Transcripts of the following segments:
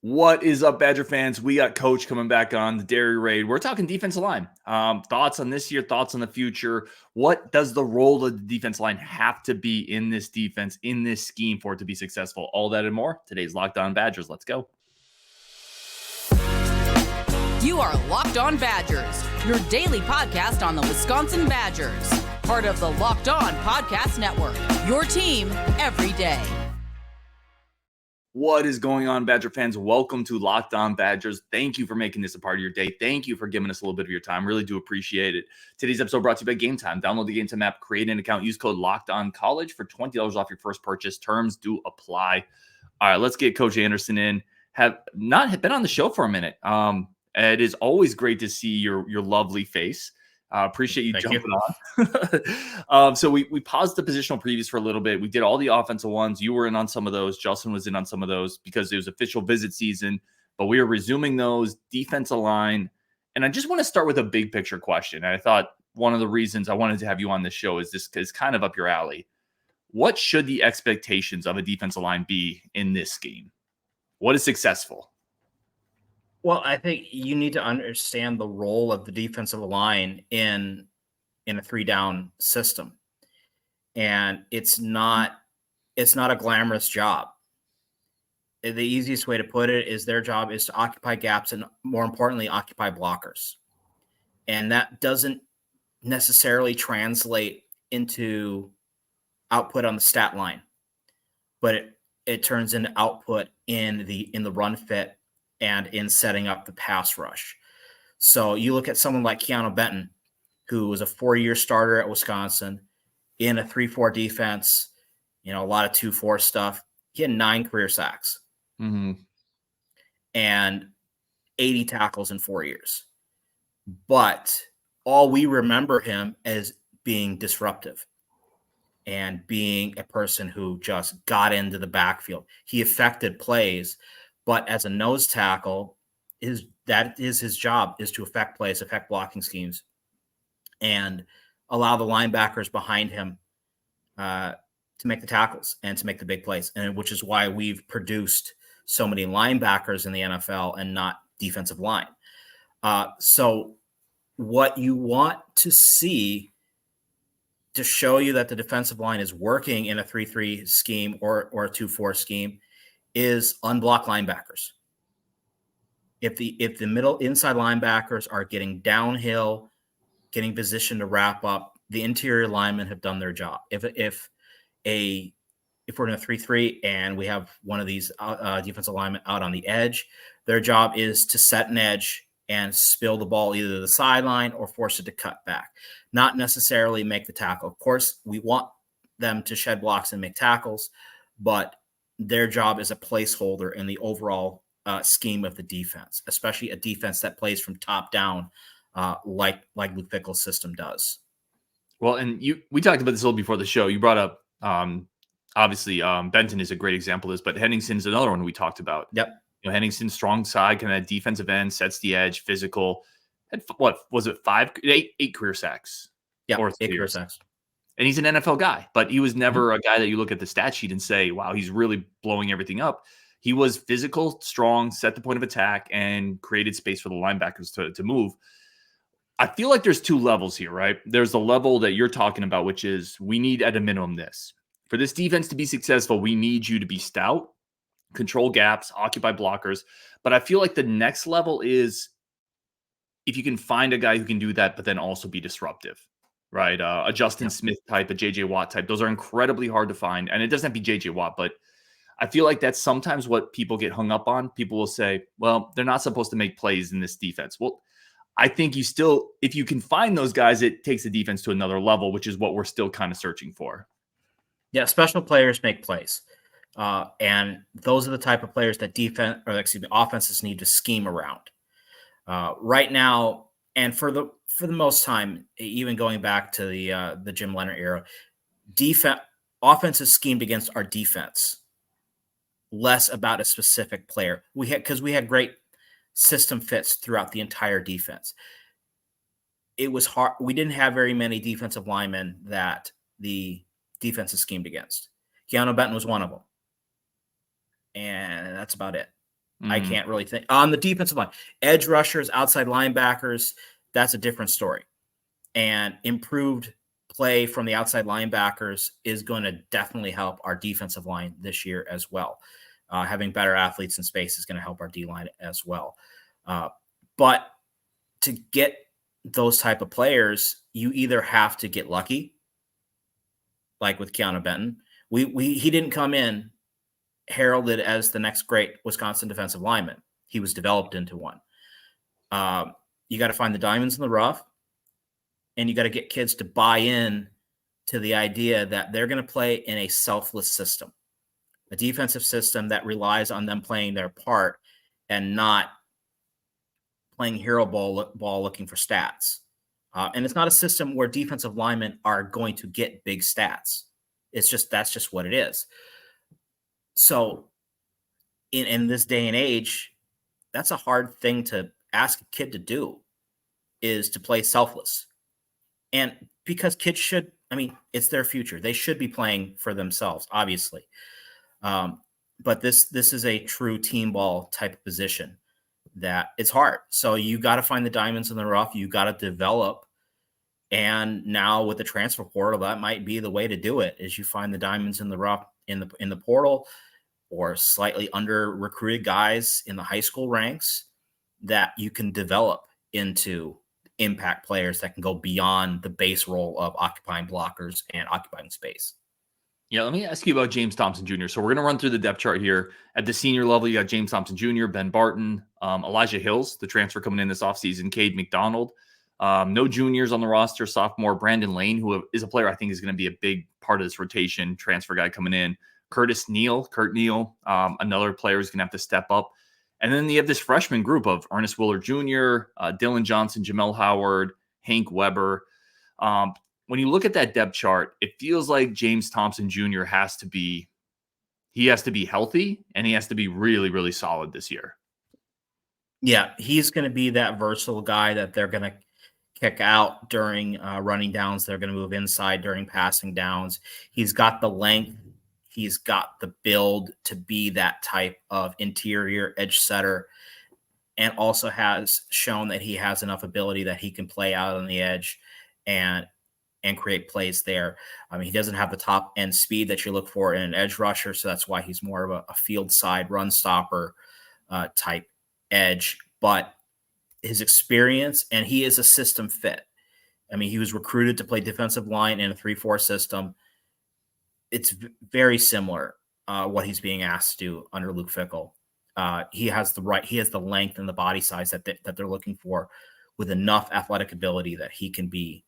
What is up, Badger fans? We got Coach coming back on the Dairy Raid. We're talking defensive line. Thoughts on this year, thoughts on the future. What does the role of the defense line have to be in this defense, in this scheme for it to be successful? All that and more. Today's Locked On Badgers. Let's go. You are Locked On Badgers, your daily podcast on the Wisconsin Badgers. Part of the Locked On Podcast Network, your team every day. What is going on, Badger fans? Welcome to Locked On Badgers. Thank you for making this a part of your day. Thank you for giving us a little bit of your time. Really do appreciate it. Today's episode brought to you by Game Time. Download the Game Time app, create an account, use code LOCKEDONCollege for $20 off your first purchase. Terms do apply. All right, let's get Coach Andersen in. Have not been on the show for a minute. It is always great to see your lovely face. Appreciate you jumping on. So we paused the positional previews for a little bit. We did all the offensive ones. You were in on some of those. Justin was in on some of those because it was official visit season. But we are resuming those. Defensive line. And I just want to start with a big picture question. And I thought one of the reasons I wanted to have you on this show is this is kind of up your alley. What should the expectations of a defensive line be in this game? What is successful? Well, I think you need to understand the role of the defensive line in a three-down system. And it's not a glamorous job. The easiest way to put it is their job is to occupy gaps and, more importantly, occupy blockers. And that doesn't necessarily translate into output on the stat line, but it turns into output in the run fit and in setting up the pass rush. So you look at someone like Keanu Benton, who was a 4-year starter at Wisconsin in a 3-4 defense, a lot of 2-4 stuff. He had 9 career sacks and 80 tackles in 4 years. But all we remember him as being disruptive and being a person who just got into the backfield. He affected plays. But as a nose tackle, that is his job, is to affect plays, affect blocking schemes, and allow the linebackers behind him to make the tackles and to make the big plays, and which is why we've produced so many linebackers in the NFL and not defensive line. So what you want to see to show you that the defensive line is working in a 3-3 scheme or a 2-4 scheme is unblocked linebackers. If the middle inside linebackers are getting downhill, getting positioned to wrap up, the interior linemen have done their job. If we're in a 3-3 and we have one of these defensive linemen out on the edge, their job is to set an edge and spill the ball either to the sideline or force it to cut back, not necessarily make the tackle. Of course, we want them to shed blocks and make tackles, but their job is a placeholder in the overall scheme of the defense, especially a defense that plays from top down, like Luke Fickell's system does. Well, and we talked about this a little before the show. You brought up, obviously, Benton is a great example of this, but Henningsen's another one we talked about. Yep. Henningsen, strong side, kind of defensive end, sets the edge, physical. Had, what was it, 8 career sacks? Yeah, or 8 career sacks. And he's an NFL guy, but he was never a guy that you look at the stat sheet and say, wow, he's really blowing everything up. He was physical, strong, set the point of attack, and created space for the linebackers to move. I feel like there's 2 levels here, right? There's the level that you're talking about, which is we need at a minimum this. For this defense to be successful, we need you to be stout, control gaps, occupy blockers. But I feel like the next level is if you can find a guy who can do that, but then also be disruptive. Right. A Justin Smith type, a JJ Watt type. Those are incredibly hard to find. And it doesn't have to be JJ Watt, but I feel like that's sometimes what people get hung up on. People will say, well, they're not supposed to make plays in this defense. Well, I think if you can find those guys, it takes the defense to another level, which is what we're still kind of searching for. Yeah. Special players make plays. And those are the type of players that offenses need to scheme around. Right now, and for the most time, even going back to the Jim Leonard era, offense is schemed against our defense, less about a specific player. We had great system fits throughout the entire defense. It was hard. We didn't have very many defensive linemen that the defense is schemed against. Keanu Benton was one of them, and that's about it. I can't really think. On the defensive line, edge rushers, outside linebackers, that's a different story. And improved play from the outside linebackers is going to definitely help our defensive line this year as well. Having better athletes in space is going to help our D-line as well. But to get those type of players, you either have to get lucky, like with Keanu Benton. He didn't come in heralded as the next great Wisconsin defensive lineman. He was developed into one. You got to find the diamonds in the rough, and you got to get kids to buy in to the idea that they're going to play in a selfless system, a defensive system that relies on them playing their part and not playing hero ball looking for stats. And it's not a system where defensive linemen are going to get big stats. That's just what it is. So in this day and age, that's a hard thing to ask a kid to do, is to play selfless. And because kids should, it's their future. They should be playing for themselves, obviously. But this is a true team ball type of position that it's hard. So you got to find the diamonds in the rough. You got to develop. And now with the transfer portal, that might be the way to do it, is you find the diamonds in the rough in the portal, or slightly under recruited guys in the high school ranks that you can develop into impact players that can go beyond the base role of occupying blockers and occupying space. Yeah, let me ask you about James Thompson Jr. So we're going to run through the depth chart here. At the senior level, you got James Thompson Jr., Ben Barton, Elijah Hills, the transfer coming in this offseason, Cade McDonald. No juniors on the roster. Sophomore Brandon Lane, who is a player I think is going to be a big part of this rotation, transfer guy coming in. Kurt Neal, another player who's going to have to step up. And then you have this freshman group of Ernest Willor Jr., Dillon Johnson, Jamel Howard, Hank Weber. When you look at that depth chart, it feels like James Thompson Jr. has to be healthy, and he has to be really, really solid this year. Yeah, he's going to be that versatile guy that they're going to kick out during running downs. They're going to move inside during passing downs. He's got the length. He's got the build to be that type of interior edge setter, and also has shown that he has enough ability that he can play out on the edge and create plays there. He doesn't have the top end speed that you look for in an edge rusher, so that's why he's more of a field side run stopper type edge. But his experience, and he is a system fit. He was recruited to play defensive line in a 3-4 system. It's very similar what he's being asked to do under Luke Fickell. He has the length and the body size that they're looking for, with enough athletic ability that he can be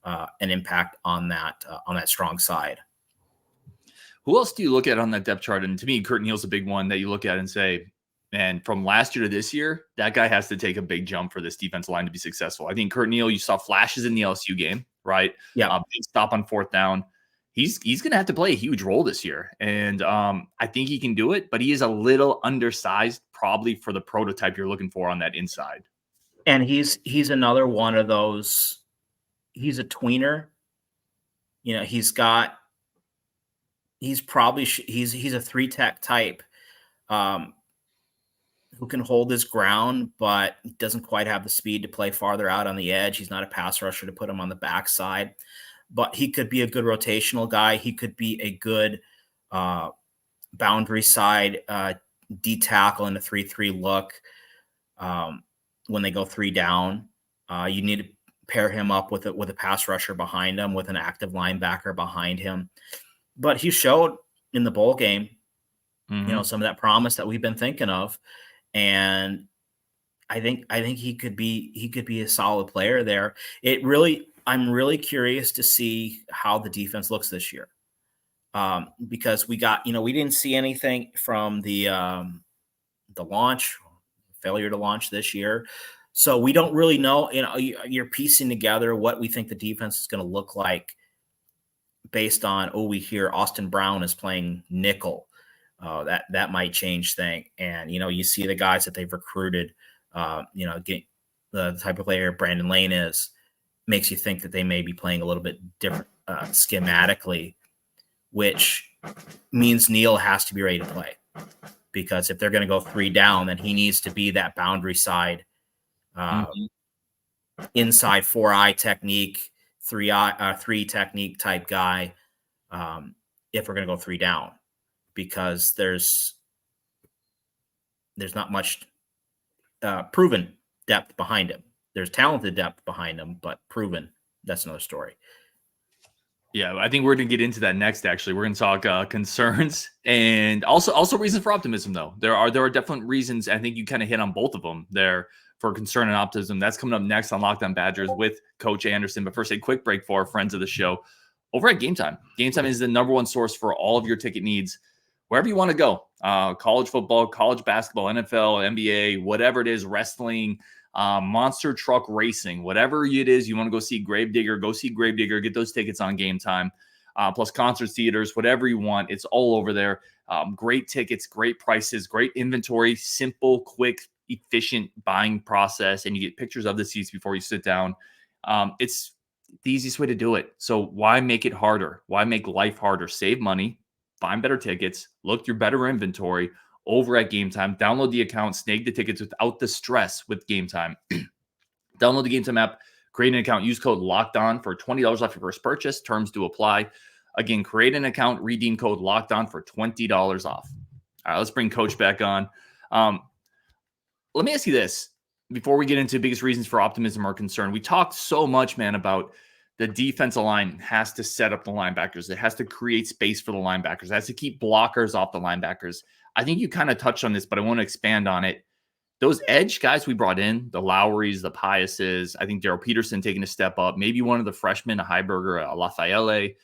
an impact on that strong side. Who else do you look at on that depth chart? And to me, Curt Hill's a big one that you look at and say, man, from last year to this year, that guy has to take a big jump for this defensive line to be successful. I think Curt Hill, you saw flashes in the LSU game, right? Yeah. Big stop on 4th down. He's going to have to play a huge role this year. And I think he can do it, but he is a little undersized, probably for the prototype you're looking for on that inside. And he's another one of those. He's a tweener. He's a 3-tech type who can hold his ground, but doesn't quite have the speed to play farther out on the edge. He's not a pass rusher to put him on the backside, but he could be a good rotational guy. He could be a good boundary side D tackle in a 3-3 look when they go 3 down. You need to pair him up with a pass rusher behind him, with an active linebacker behind him. But he showed in the bowl game, some of that promise that we've been thinking of. And I think he could be a solid player there. I'm really curious to see how the defense looks this year. Because we didn't see anything from the failure to launch this year. So we don't really know, you're piecing together what we think the defense is going to look like based on, we hear Austin Brown is playing nickel. That might change things. And, you see the guys that they've recruited, get the type of player Brandon Lane is, makes you think that they may be playing a little bit different schematically, which means Neal has to be ready to play. because if they're going to go 3 down, then he needs to be that boundary side, inside 4-eye technique, 3 technique type guy. If we're going to go 3 down, because there's not much proven depth behind him. There's talented depth behind him, but proven, that's another story. Yeah, I think we're going to get into that next. Actually, we're going to talk concerns and also reasons for optimism. Though there are definite reasons. I think you kind of hit on both of them there for concern and optimism. That's coming up next on Locked On Badgers with Coach Andersen. But first, a quick break for our friends of the show over at Game Time. Game Time is the #1 source for all of your ticket needs, wherever you want to go. College football, college basketball, NFL, NBA, whatever it is, wrestling. Monster truck racing, whatever it is you want to go see Gravedigger, get those tickets on Game Time. Plus concerts, theaters, whatever you want, it's all over there. Great tickets, great prices, great inventory, simple, quick, efficient buying process, and you get pictures of the seats before you sit down. It's the easiest way to do it. So why make it harder? Why make life harder? Save money, find better tickets, look through better inventory over at Game Time. Download the account, snag the tickets without the stress with Game Time. Download the Game Time app, create an account, use code LOCKEDON for $20 off your first purchase. Terms do apply. Again, create an account, redeem code LOCKEDON for $20 off. All right, let's bring Coach back on. Let me ask you this before we get into biggest reasons for optimism or concern. We talked so much, man, about the defensive line has to set up the linebackers. It has to create space for the linebackers. It has to keep blockers off the linebackers. I think you kind of touched on this, but I want to expand on it. Those edge guys we brought in, the Lowrys, the Piuses, I think Daryl Peterson taking a step up, maybe one of the freshmen, a Heiberger, a Lafayette,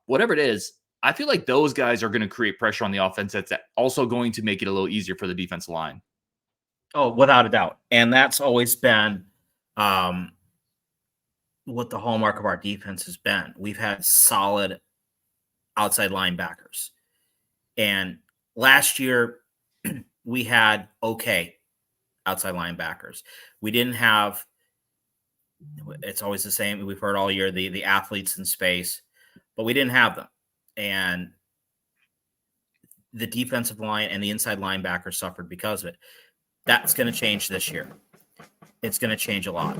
whatever it is. I feel like those guys are going to create pressure on the offense. That's also going to make it a little easier for the defensive line. Oh, without a doubt. And that's always been what the hallmark of our defense has been. We've had solid outside linebackers. And last year, we had okay outside linebackers. We didn't have, it's always the same, we've heard all year, the athletes in space, but we didn't have them. And the defensive line and the inside linebackers suffered because of it. That's going to change this year. It's going to change a lot.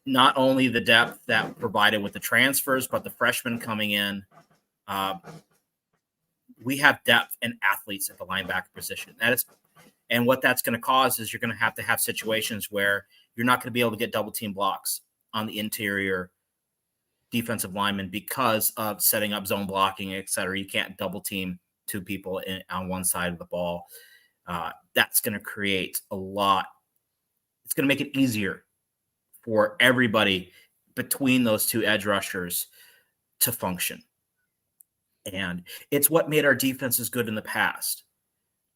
Not only the depth that provided with the transfers, but the freshmen coming in. We have depth and athletes at the linebacker position. And what that's going to cause is you're going to have situations where you're not going to be able to get double team blocks on the interior defensive lineman because of setting up zone blocking, et cetera. You can't double team 2 people on one side of the ball. That's going to create a lot. It's going to make it easier for everybody between those 2 edge rushers to function. And it's what made our defenses good in the past.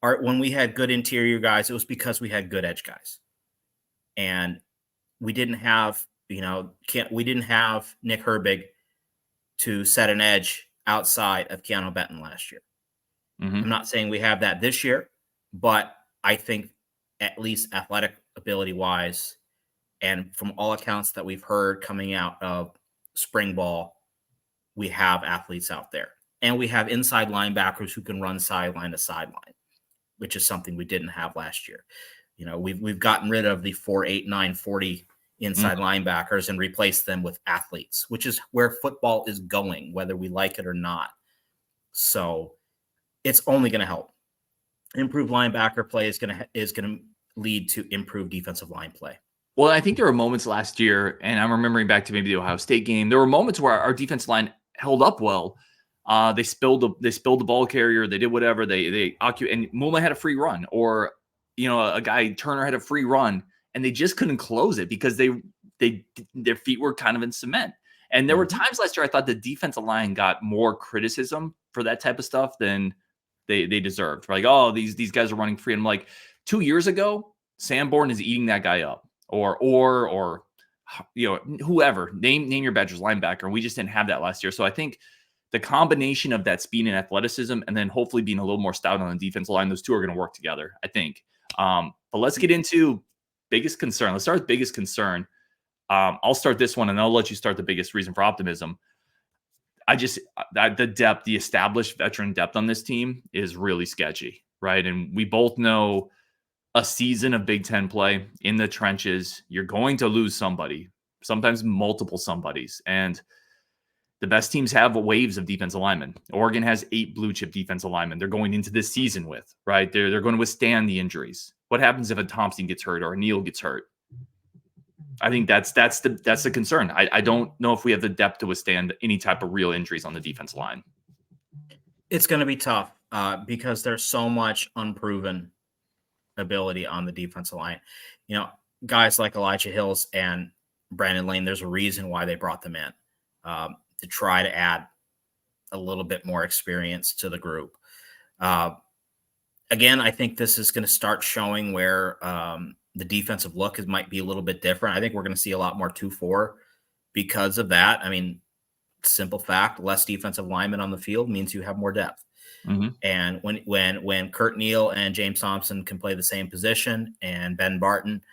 When we had good interior guys, it was because we had good edge guys. And we didn't have, we didn't have Nick Herbig to set an edge outside of Keanu Benton last year. Mm-hmm. I'm not saying we have that this year, but I think at least athletic ability wise, and from all accounts that we've heard coming out of spring ball, we have athletes out there. And we have inside linebackers who can run sideline to sideline, which is something we didn't have last year. We've gotten rid of the 4.8, 9.40 inside linebackers and replaced them with athletes, which is where football is going, whether we like it or not. So it's only going to help. Improved linebacker play is going to lead to improved defensive line play. Well, I think there were moments last year, and I'm remembering back to maybe the Ohio State game. There were moments where our defensive line held up well. They spilled the ball carrier. They did whatever. They occupied, and Mula had a free run, or a guy Turner had a free run, and they just couldn't close it because their feet were kind of in cement. And there were times last year I thought the defensive line got more criticism for that type of stuff than they deserved. Like, oh, these guys are running free. And I'm like, 2 years ago, Sanborn is eating that guy up, or whoever. Name your Badgers linebacker. And we just didn't have that last year. So I think the combination of that speed and athleticism, and then hopefully being a little more stout on the defensive line, those two are going to work together, I think. But let's get into biggest concern. Let's start with biggest concern. I'll start this one, and I'll let you start the biggest reason for optimism. The depth, the established veteran depth on this team is really sketchy. right? And we both know a season of Big Ten play in the trenches, you're going to lose somebody, sometimes multiple somebodies. And the best teams have waves of defensive linemen. Oregon has 8 blue chip defensive linemen they're going into this season with, right? They're going to withstand the injuries. What happens if a Thompson gets hurt or a Neal gets hurt? I think that's the concern. I don't know if we have the depth to withstand any type of real injuries on the defensive line. It's going to be tough because there's so much unproven ability on the defensive line. You know, guys like Elijah Hills and Brandon Lane, there's a reason why they brought them in to try to add a little bit more experience to the group. Again, I think this is going to start showing where the defensive look might be a little bit different. I think we're going to see a lot more 2-4 because of that. I mean, simple fact, less defensive linemen on the field means you have more depth. Mm-hmm. And when Curt Hill and James Thompson can play the same position, and Ben Barton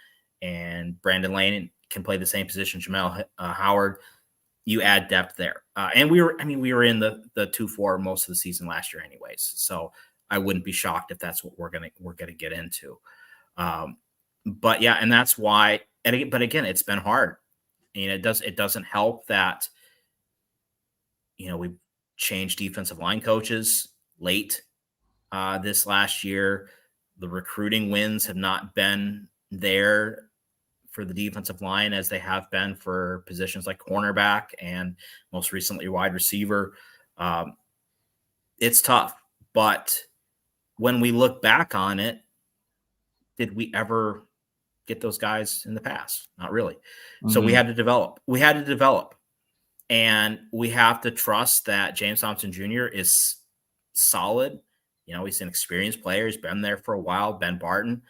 and Brandon Lane can play the same position, Jamel Howard, you add depth there. And we were in the 2-4 most of the season last year anyways. So I wouldn't be shocked if that's what we're going to get into. But yeah, and that's why, but again, it's been hard. And it doesn't help that, you know, we've changed defensive line coaches late this last year. The recruiting wins have not been there for the defensive line as they have been for positions like cornerback and most recently wide receiver. It's tough, but when we look back on it, did we ever get those guys in the past? Not really. Mm-hmm. So we had to develop. And we have to trust that James Thompson Jr. is solid. You know, he's an experienced player. He's been there for a while. Ben Barton,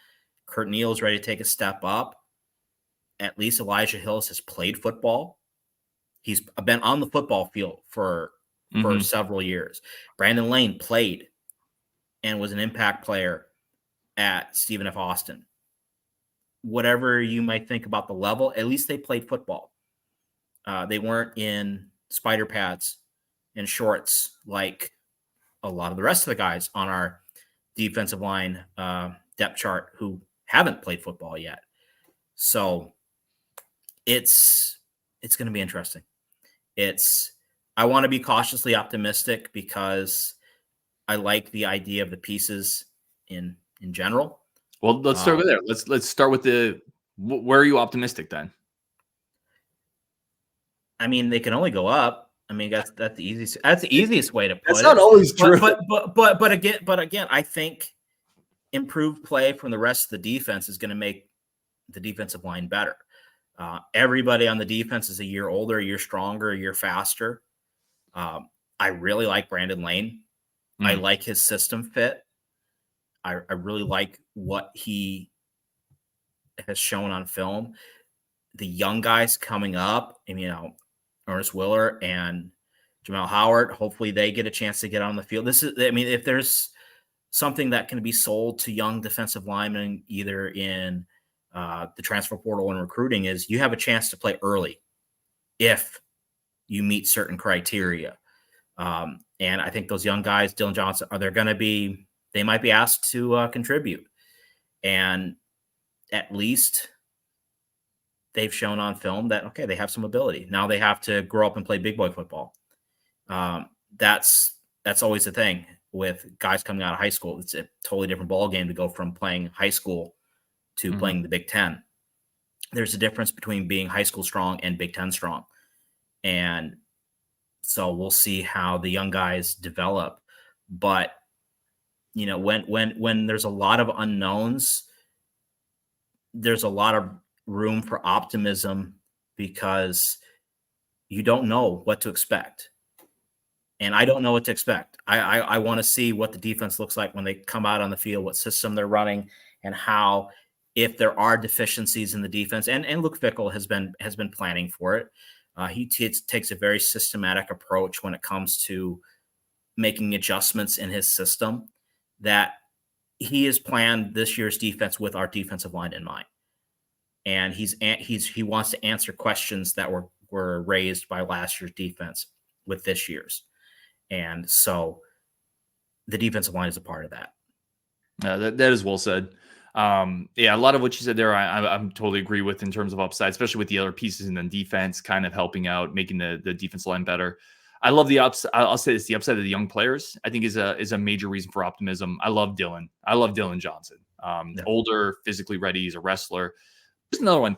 Curt Hill is ready to take a step up. At least Elijah Hills has played football. He's been on the football field for several years. Brandon Lane played and was an impact player at Stephen F. Austin. Whatever you might think about the level, at least they played football. They weren't in spider pads and shorts like a lot of the rest of the guys on our defensive line depth chart who haven't played football yet. So it's going to be interesting. I want to be cautiously optimistic because I like the idea of the pieces in general. Well, let's start with there. Let's start with where are you optimistic then? I mean, they can only go up. I mean, that's the easiest. That's the easiest way to put it. That's not always true. But again, I think improved play from the rest of the defense is going to make the defensive line better. Everybody on the defense is a year older, a year stronger, a year faster. I really like Brandon Lane. I like his system fit. I really like what he has shown on film. The young guys coming up, and, you know, Ernest Willor and Jamel Howard, hopefully they get a chance to get on the field. If there's something that can be sold to young defensive linemen, either in the transfer portal and recruiting, is you have a chance to play early if you meet certain criteria. And I think those young guys, Dillon Johnson, they might be asked to contribute. And at least they've shown on film that, okay, they have some ability. Now they have to grow up and play big boy football. That's always the thing with guys coming out of high school. It's a totally different ball game to go from playing high school to playing the Big Ten. There's a difference between being high school strong and Big Ten strong. And so we'll see how the young guys develop. But, you know, when there's a lot of unknowns, there's a lot of room for optimism because you don't know what to expect. And I don't know what to expect. I want to see what the defense looks like when they come out on the field, what system they're running, and how, if there are deficiencies in the defense. And Luke Fickell has been planning for it. He takes a very systematic approach when it comes to making adjustments in his system, that he has planned this year's defense with our defensive line in mind. And he wants to answer questions that were raised by last year's defense with this year's. And so the defensive line is a part of that. That is well said. Yeah, a lot of what you said there, I'm totally agree with in terms of upside, especially with the other pieces and then defense kind of helping out, making the defense line better. I love the upside. I'll say this: the upside of the young players, I think, is a major reason for optimism. I love Dillon. I love Dillon Johnson. Older, physically ready. He's a wrestler. There's another one.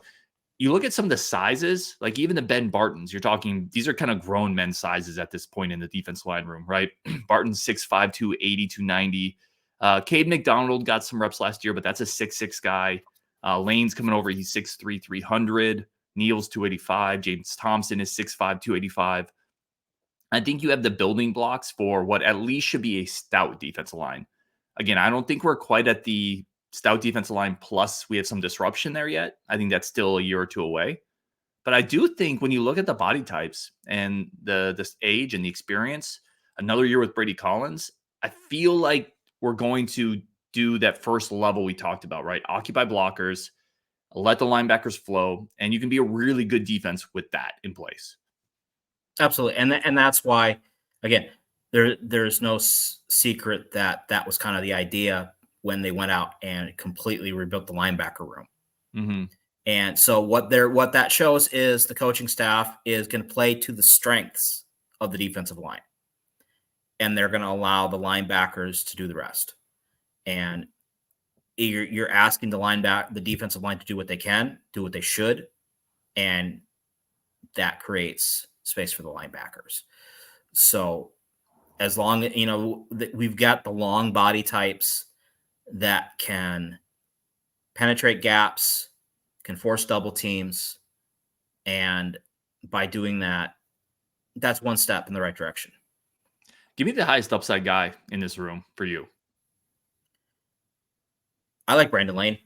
You look at some of the sizes, like even the Ben Bartons, you're talking, these are kind of grown men sizes at this point in the defense line room, right? Barton's 6'5", 280, 290. Cade McDonald got some reps last year, but that's a 6'6" guy. Lane's coming over. He's 6'3", 300. Neal's 285. James Thompson is 6'5", 285. I think you have the building blocks for what at least should be a stout defensive line. Again, I don't think we're quite at the stout defensive line, plus we have some disruption there yet. I think that's still a year or two away. But I do think when you look at the body types and this age and the experience, another year with Brady Collins, I feel like we're going to do that first level we talked about, right? Occupy blockers, let the linebackers flow, and you can be a really good defense with that in place. Absolutely. And that's why, again, there's no secret that was kind of the idea when they went out and completely rebuilt the linebacker room. Mm-hmm. And so what that shows is the coaching staff is going to play to the strengths of the defensive line. And they're going to allow the linebackers to do the rest. And you're asking the defensive line to do what they can, do what they should. And that creates space for the linebackers. So as long as, we've got the long body types that can penetrate gaps, can force double teams. And by doing that, that's one step in the right direction. Give me the highest upside guy in this room for you. I like Brandon Lane.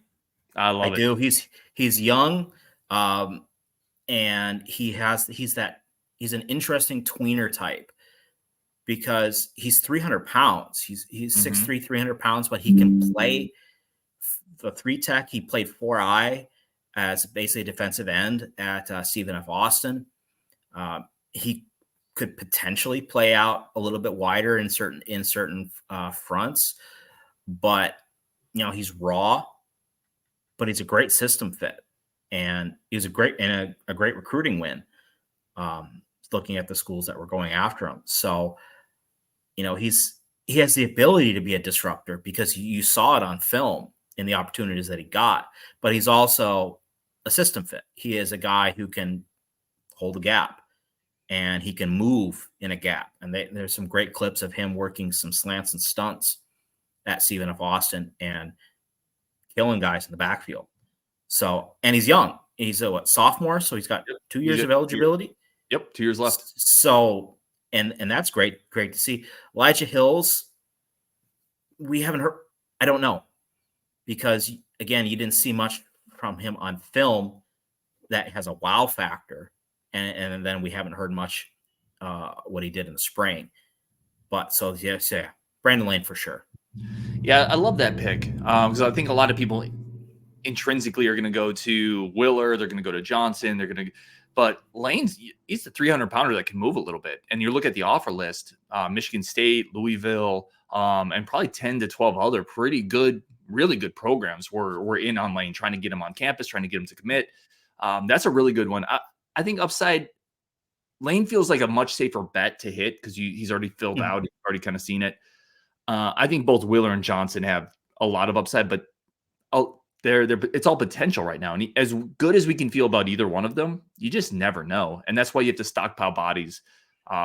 I love it. I do. He's young. And he's an interesting tweener type because he's 300 pounds. He's 6'3", 300 pounds, but he can play the 3-tech. He played 4-eye as basically a defensive end at Stephen F. Austin. He could potentially play out a little bit wider in certain fronts, but he's raw, but he's a great system fit, and he was a great recruiting win. Looking at the schools that were going after him, so he has the ability to be a disruptor because you saw it on film in the opportunities that he got. But he's also a system fit. He is a guy who can hold a gap. And he can move in a gap. And there's some great clips of him working some slants and stunts at Stephen F. Austin and killing guys in the backfield. So, and he's young. He's a sophomore, so he's got 2 years of eligibility. Yep, 2 years left. So, and that's great to see. Elijah Hills, we haven't heard. I don't know, because again, you didn't see much from him on film that has a wow factor. And then we haven't heard much what he did in the spring. But so, yes, yeah, Brandon Lane for sure. Yeah, I love that pick because I think a lot of people intrinsically are going to go to Willor. They're going to go to Johnson. But Lane's, he's the 300-pounder that can move a little bit. And you look at the offer list, Michigan State, Louisville, and probably 10 to 12 other pretty good, really good programs were in on Lane, trying to get him on campus, trying to get him to commit. That's a really good one. I think upside, Lane feels like a much safer bet to hit because he's already filled out. You've already kind of seen it. I think both Willor and Johnson have a lot of upside, but it's all potential right now. And as good as we can feel about either one of them, you just never know. And that's why you have to stockpile bodies.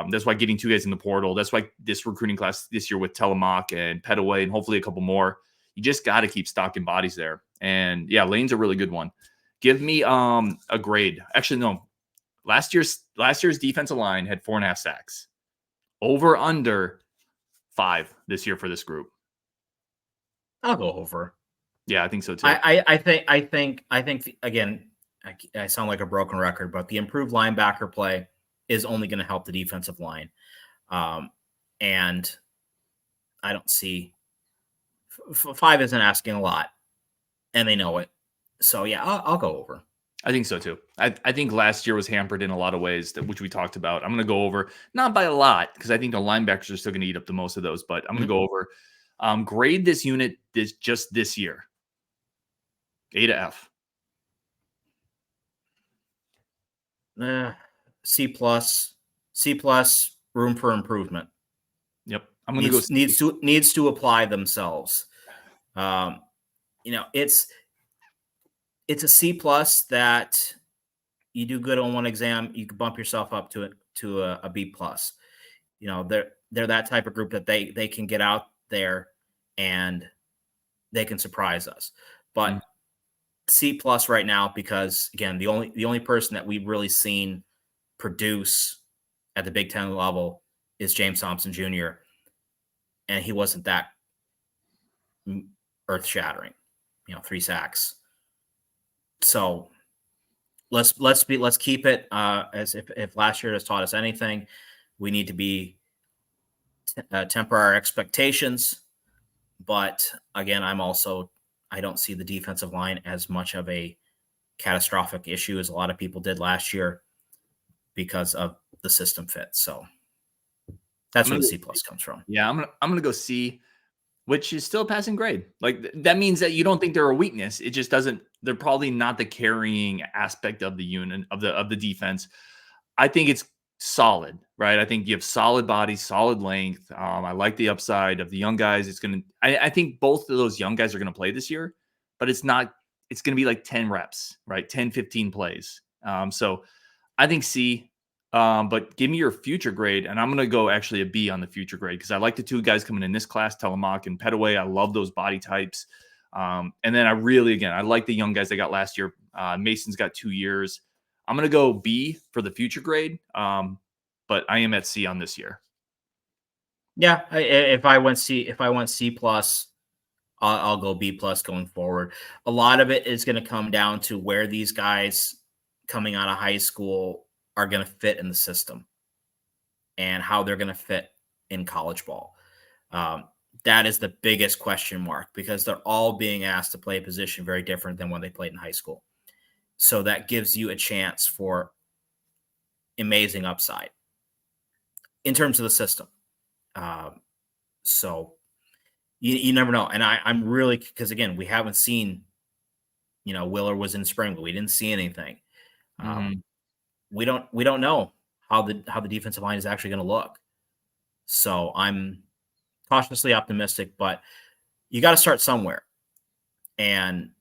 That's why getting 2 guys in the portal. That's why this recruiting class this year with Telemock and Petaway and hopefully a couple more, you just got to keep stocking bodies there. And yeah, Lane's a really good one. Give me a grade. Actually, no. Last year's defensive line had 4.5 sacks. Over under 5 this year for this group. I'll go over. Yeah, I think so too. I think again, I sound like a broken record, but the improved linebacker play is only going to help the defensive line. And I don't see 5 isn't asking a lot, and they know it. So yeah, I'll go over. I think so too. I think last year was hampered in a lot of ways, which we talked about. I'm going to go over, not by a lot, because I think the linebackers are still going to eat up the most of those, but I'm going to go over. Grade this unit this year. A to F. C+. Room for improvement. Yep. I'm going to go C. Needs to apply themselves. It's a C+ that you do good on one exam, you can bump yourself up to a B+. They're that type of group that they can get out there and they can surprise us. But C+ right now, because again, the only person that we've really seen produce at the Big Ten level is James Thompson Jr. And he wasn't that earth-shattering, 3 sacks. So let's keep it as if last year has taught us anything, we need to be temper our expectations. But again, I don't see the defensive line as much of a catastrophic issue as a lot of people did last year because of the system fit. So that's where the C+ comes from. Yeah, I'm gonna go C, which is still a passing grade. Like that means that you don't think they're a weakness. It just doesn't. They're probably not the carrying aspect of the unit of the defense. I think it's solid, right? I think you have solid body, solid length. I like the upside of the young guys. I think both of those young guys are gonna play this year, but it's gonna be like 10 reps, right? 10, 15 plays. So I think C. But give me your future grade, and I'm going to go actually a B on the future grade because I like the 2 guys coming in this class, Telemak and Petaway. I love those body types. And then I like the young guys they got last year. Mason's got 2 years. I'm going to go B for the future grade, but I am at C on this year. Yeah, if I went C+, I'll go B+ going forward. A lot of it is going to come down to where these guys coming out of high school are going to fit in the system and how they're going to fit in college ball. That is the biggest question mark because they're all being asked to play a position very different than when they played in high school. So that gives you a chance for amazing upside in terms of the system. So you never know. And I'm really, because again, we haven't seen, Willor was in spring, but we didn't see anything. We don't know how the defensive line is actually going to look. So I'm cautiously optimistic, but you got to start somewhere. And,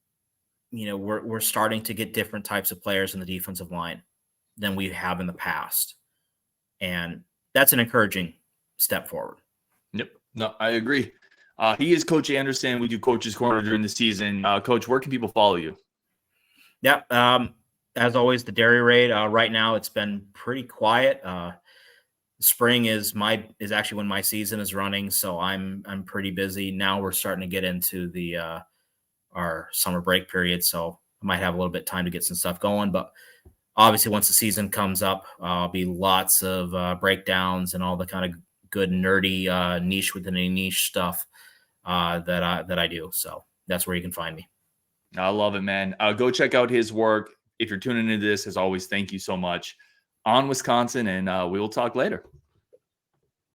we're starting to get different types of players in the defensive line than we have in the past. And that's an encouraging step forward. Yep. No, I agree. He is Coach Andersen. We do Coach's Corner during the season. Coach, where can people follow you? Yep. As always, the dairy raid. Right now, it's been pretty quiet. Spring is actually when my season is running, so I'm pretty busy now. We're starting to get into our summer break period, so I might have a little bit of time to get some stuff going. But obviously, once the season comes up, I'll be lots of breakdowns and all the kind of good nerdy niche within a niche stuff that I do. So that's where you can find me. I love it, man. Go check out his work. If you're tuning into this, as always, thank you so much. On Wisconsin, and we will talk later.